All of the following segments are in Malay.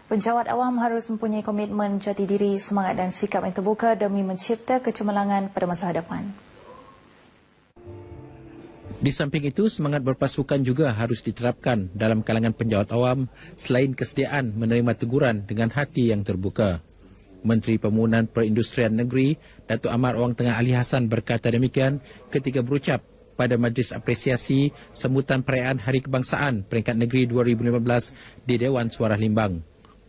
Penjawat awam harus mempunyai komitmen jati diri, semangat dan sikap yang terbuka demi mencipta kecemerlangan pada masa hadapan. Di samping itu, semangat berpasukan juga harus diterapkan dalam kalangan penjawat awam selain kesediaan menerima teguran dengan hati yang terbuka. Menteri Pembangunan Perindustrian Negeri, Datuk Ahmad Wang Tengah Ali Hassan berkata demikian ketika berucap pada Majlis Apresiasi sambutan perayaan Hari Kebangsaan Peringkat Negeri 2015 di Dewan Suara Limbang.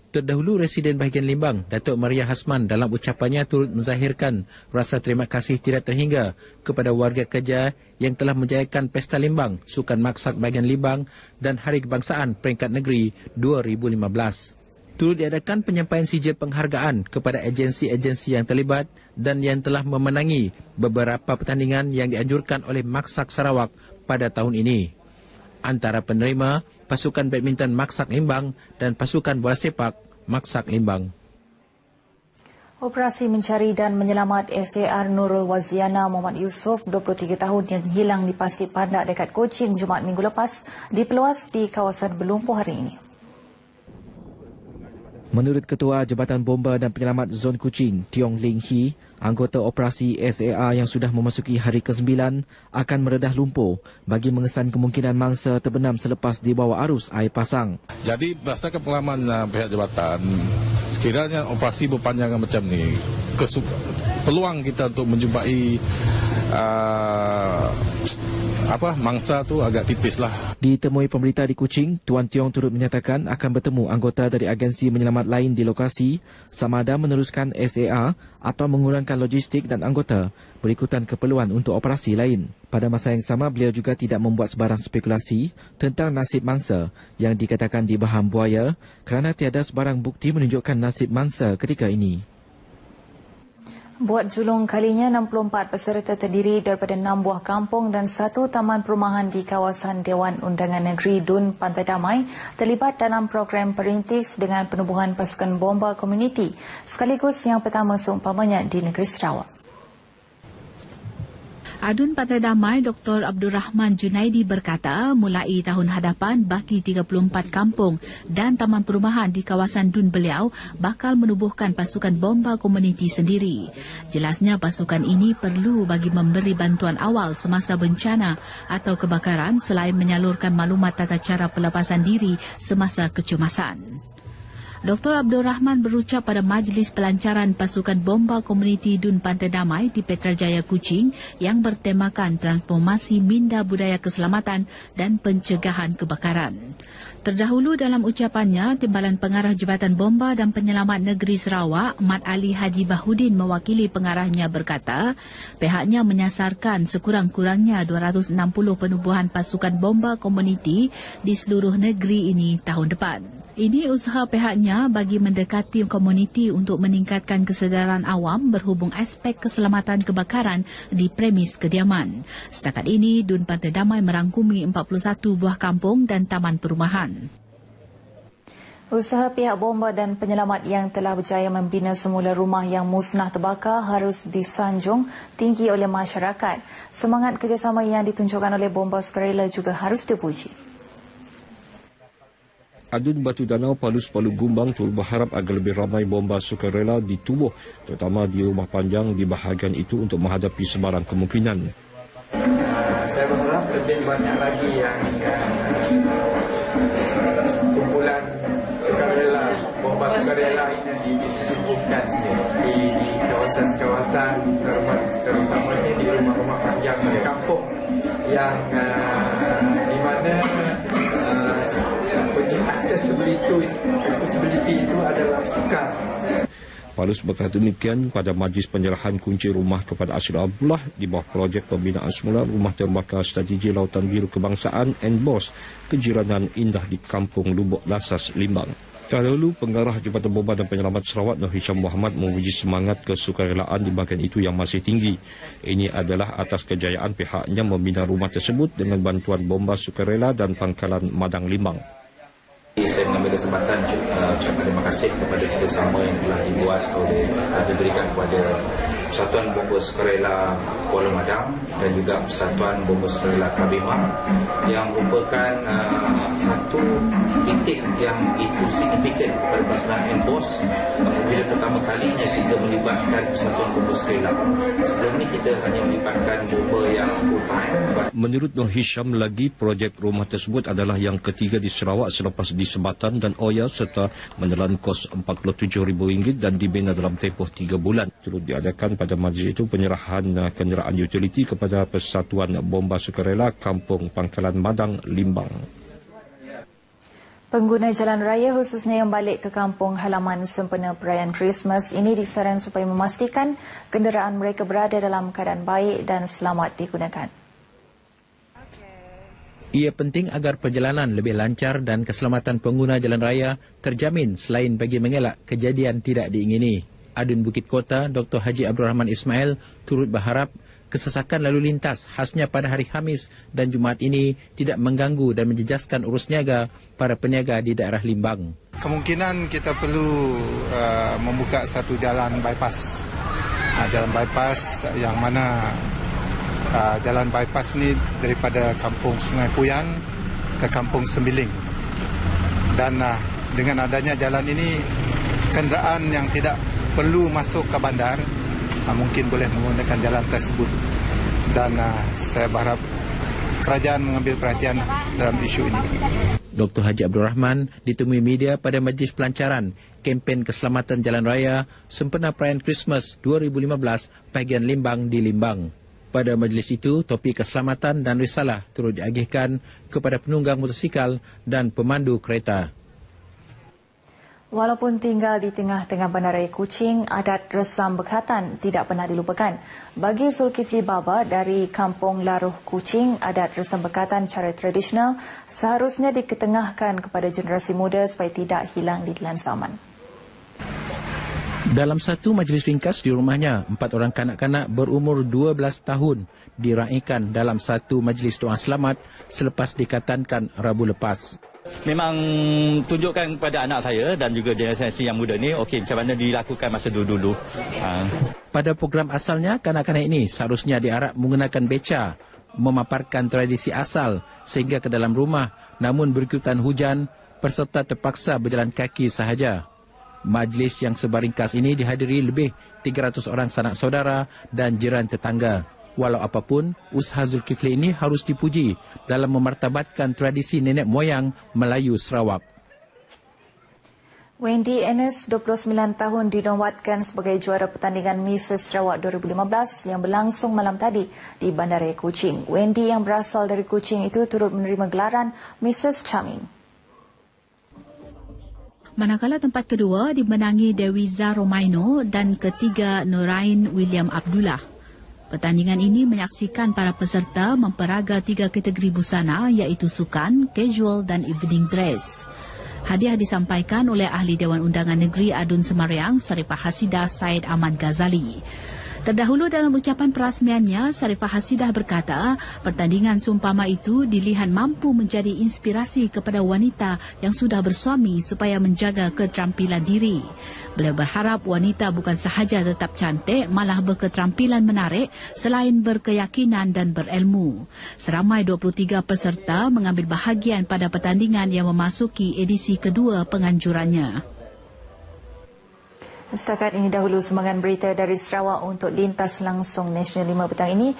Terdahulu, Residen Bahagian Limbang, Datuk Maria Hasman dalam ucapannya turut menzahirkan rasa terima kasih tidak terhingga kepada warga kerja yang telah menjayakan Pesta Limbang, Sukan Maksak Bahagian Limbang dan Hari Kebangsaan Peringkat Negeri 2015. Turut diadakan penyampaian sijil penghargaan kepada agensi-agensi yang terlibat dan yang telah memenangi beberapa pertandingan yang dianjurkan oleh Maksak Sarawak pada tahun ini. Antara penerima, pasukan badminton Maksak Limbang dan pasukan bola sepak Maksak Limbang. Operasi mencari dan menyelamat SAR Nurul Waziana Muhammad Yusof, 23 tahun yang hilang di Pasir Pandak dekat Kuching Jumaat minggu lepas diperluas di kawasan berlumpuh hari ini. Menurut Ketua Jabatan Bomba dan Penyelamat Zon Kuching, Tiong Ling Hee, anggota operasi SAR yang sudah memasuki hari ke-9 akan meredah lumpur bagi mengesan kemungkinan mangsa terbenam selepas di bawah arus air pasang. Jadi berdasarkan pengalaman pihak jabatan, sekiranya operasi berpanjangan macam ni, peluang kita untuk menjumpai mangsa tu agak tipis lah. Ditemui pemberita di Kuching, Tuan Tiong turut menyatakan akan bertemu anggota dari agensi menyelamat lain di lokasi sama ada meneruskan SAR atau mengurangkan logistik dan anggota berikutan keperluan untuk operasi lain. Pada masa yang sama, beliau juga tidak membuat sebarang spekulasi tentang nasib mangsa yang dikatakan dibaham buaya kerana tiada sebarang bukti menunjukkan nasib mangsa ketika ini. Buat julung kalinya, 64 peserta terdiri daripada 6 buah kampung dan 1 taman perumahan di kawasan Dewan Undangan Negeri Dun Pantai Damai terlibat dalam program perintis dengan penubuhan pasukan bomba komuniti sekaligus yang pertama seumpamanya di negeri Sarawak. Adun Pantai Damai Dr. Abdul Rahman Junaidi berkata mulai tahun hadapan baki 34 kampung dan taman perumahan di kawasan Dun Beliau bakal menubuhkan pasukan bomba komuniti sendiri. Jelasnya pasukan ini perlu bagi memberi bantuan awal semasa bencana atau kebakaran selain menyalurkan maklumat tata cara pelepasan diri semasa kecemasan. Dr. Abdul Rahman berucap pada majlis pelancaran pasukan bomba komuniti Dun Pantai Damai di Petrajaya Kuching yang bertemakan transformasi minda budaya keselamatan dan pencegahan kebakaran. Terdahulu dalam ucapannya, Timbalan Pengarah Jabatan Bomba dan Penyelamat Negeri Sarawak, Mat Ali Haji Bahudin mewakili pengarahnya berkata, pihaknya menyasarkan sekurang-kurangnya 260 penubuhan pasukan bomba komuniti di seluruh negeri ini tahun depan. Ini usaha pihaknya bagi mendekati komuniti untuk meningkatkan kesedaran awam berhubung aspek keselamatan kebakaran di premis kediaman. Setakat ini, Dun Pantai Damai merangkumi 41 buah kampung dan taman perumahan. Usaha pihak bomba dan penyelamat yang telah berjaya membina semula rumah yang musnah terbakar harus disanjung tinggi oleh masyarakat. Semangat kerjasama yang ditunjukkan oleh bomba sukarela juga harus dipuji. Adun Batu Danau Palus Palu Gumbang turut berharap agar lebih ramai bomba sukarela ditubuh, terutama di rumah panjang di bahagian itu untuk menghadapi sebarang kemungkinan. Saya berharap lebih banyak lagi yang kumpulan sukarela, bomba sukarela ini ditubuhkan di kawasan-kawasan, terutamanya di rumah-rumah panjang di kampung yang di mana accessibility itu adalah sukar. Palus berkata demikian pada majlis penyerahan kunci rumah kepada Ashraf Abdullah di bawah projek pembinaan semula Rumah Terbakar Strategi Lautan Biru Kebangsaan NBOS Kejiranan Indah di Kampung Lubuk Lasas, Limbang. Terdahulu, Pengarah Jabatan Bomba dan Penyelamat Sarawak Nur Hisham Muhammad memuji semangat kesukarelaan di bahagian itu yang masih tinggi. Ini adalah atas kejayaan pihaknya membina rumah tersebut dengan bantuan bomba sukarela dan pangkalan Madang Limbang. Saya mengambil kesempatan ucapkan terima kasih kepada kerjasama yang telah diberikan kepada Persatuan Bomba Sukarela Kuala Madang dan juga Persatuan Bomba Sukarela Kabimah yang merupakan satu titik yang itu signifikan kepada pelaksanaan MBOS bila pertama kalinya kita melibatkan Persatuan Bomba Sukarela. Sebelum ini kita hanya melibatkan bomba yang full time. Menurut Nur Hisham lagi, projek rumah tersebut adalah yang ketiga di Sarawak selepas di Sebatan dan Oya serta menelan kos RM47,000 dan dibina dalam tempoh 3 bulan. Turut diadakan pada majlis itu penyerahan kenderaan utiliti kepada Persatuan Bomba Sukarela Kampung Pangkalan Madang, Limbang. Pengguna jalan raya khususnya yang balik ke kampung halaman sempena perayaan Christmas ini disaran supaya memastikan kenderaan mereka berada dalam keadaan baik dan selamat digunakan. Ia penting agar perjalanan lebih lancar dan keselamatan pengguna jalan raya terjamin selain bagi mengelak kejadian tidak diingini. Adun Bukit Kota, Dr. Haji Abdul Rahman Ismail turut berharap kesesakan lalu lintas khasnya pada hari Khamis dan Jumaat ini tidak mengganggu dan menjejaskan urus niaga para peniaga di daerah Limbang. Kemungkinan kita perlu membuka satu jalan bypass. Jalan bypass yang mana jalan bypass ni daripada kampung Sungai Puyan ke kampung Sembiling. Dan dengan adanya jalan ini, kenderaan yang tidak perlu masuk ke bandar mungkin boleh menggunakan jalan tersebut. Dan saya berharap kerajaan mengambil perhatian dalam isu ini. Dr. Haji Abdul Rahman ditemui media pada majlis pelancaran kempen keselamatan jalan raya sempena perayaan Christmas 2015 bahagian Limbang di Limbang. Pada majlis itu, topik keselamatan dan risalah turut diagihkan kepada penunggang motosikal dan pemandu kereta. Walaupun tinggal di tengah-tengah bandaraya Kuching, adat resam bekatan tidak pernah dilupakan. Bagi Zulkifli Baba dari Kampung Laruh Kuching, adat resam bekatan cara tradisional seharusnya diketengahkan kepada generasi muda supaya tidak hilang di telan zaman. Dalam satu majlis ringkas di rumahnya, 4 orang kanak-kanak berumur 12 tahun diraikan dalam satu majlis doa selamat selepas dikatankan Rabu lepas. Memang tunjukkan kepada anak saya dan juga generasi yang muda ni, okey, macam mana dilakukan masa dulu-dulu. Pada program asalnya, kanak-kanak ini seharusnya diarap menggunakan beca, memaparkan tradisi asal sehingga ke dalam rumah, namun berikutan hujan, peserta terpaksa berjalan kaki sahaja. Majlis yang sebaringkas ini dihadiri lebih 300 orang sanak saudara dan jiran tetangga. Walau apapun, usaha Zulkifli ini harus dipuji dalam memartabatkan tradisi nenek moyang Melayu Sarawak. Wendy Enes, 29 tahun, dinobatkan sebagai juara pertandingan Mrs. Sarawak 2015 yang berlangsung malam tadi di Bandaraya Kuching. Wendy yang berasal dari Kuching itu turut menerima gelaran Mrs. Charming. Manakala tempat kedua dimenangi Dewiza Romaino dan ketiga Nurain William Abdullah. Pertandingan ini menyaksikan para peserta memperaga 3 kategori busana iaitu sukan, casual dan evening dress. Hadiah disampaikan oleh Ahli Dewan Undangan Negeri Adun Semariang, Sarifah Hasidah Said Ahmad Ghazali. Terdahulu dalam ucapan perasmiannya, Sarifah Hasidah berkata, pertandingan seumpama itu dilihat mampu menjadi inspirasi kepada wanita yang sudah bersuami supaya menjaga keterampilan diri. Beliau berharap wanita bukan sahaja tetap cantik, malah berketerampilan menarik selain berkeyakinan dan berilmu. Seramai 23 peserta mengambil bahagian pada pertandingan yang memasuki edisi kedua penganjurannya. Setakat ini dahulu sumbangan berita dari Sarawak untuk Lintas Langsung Nasional 5 petang ini.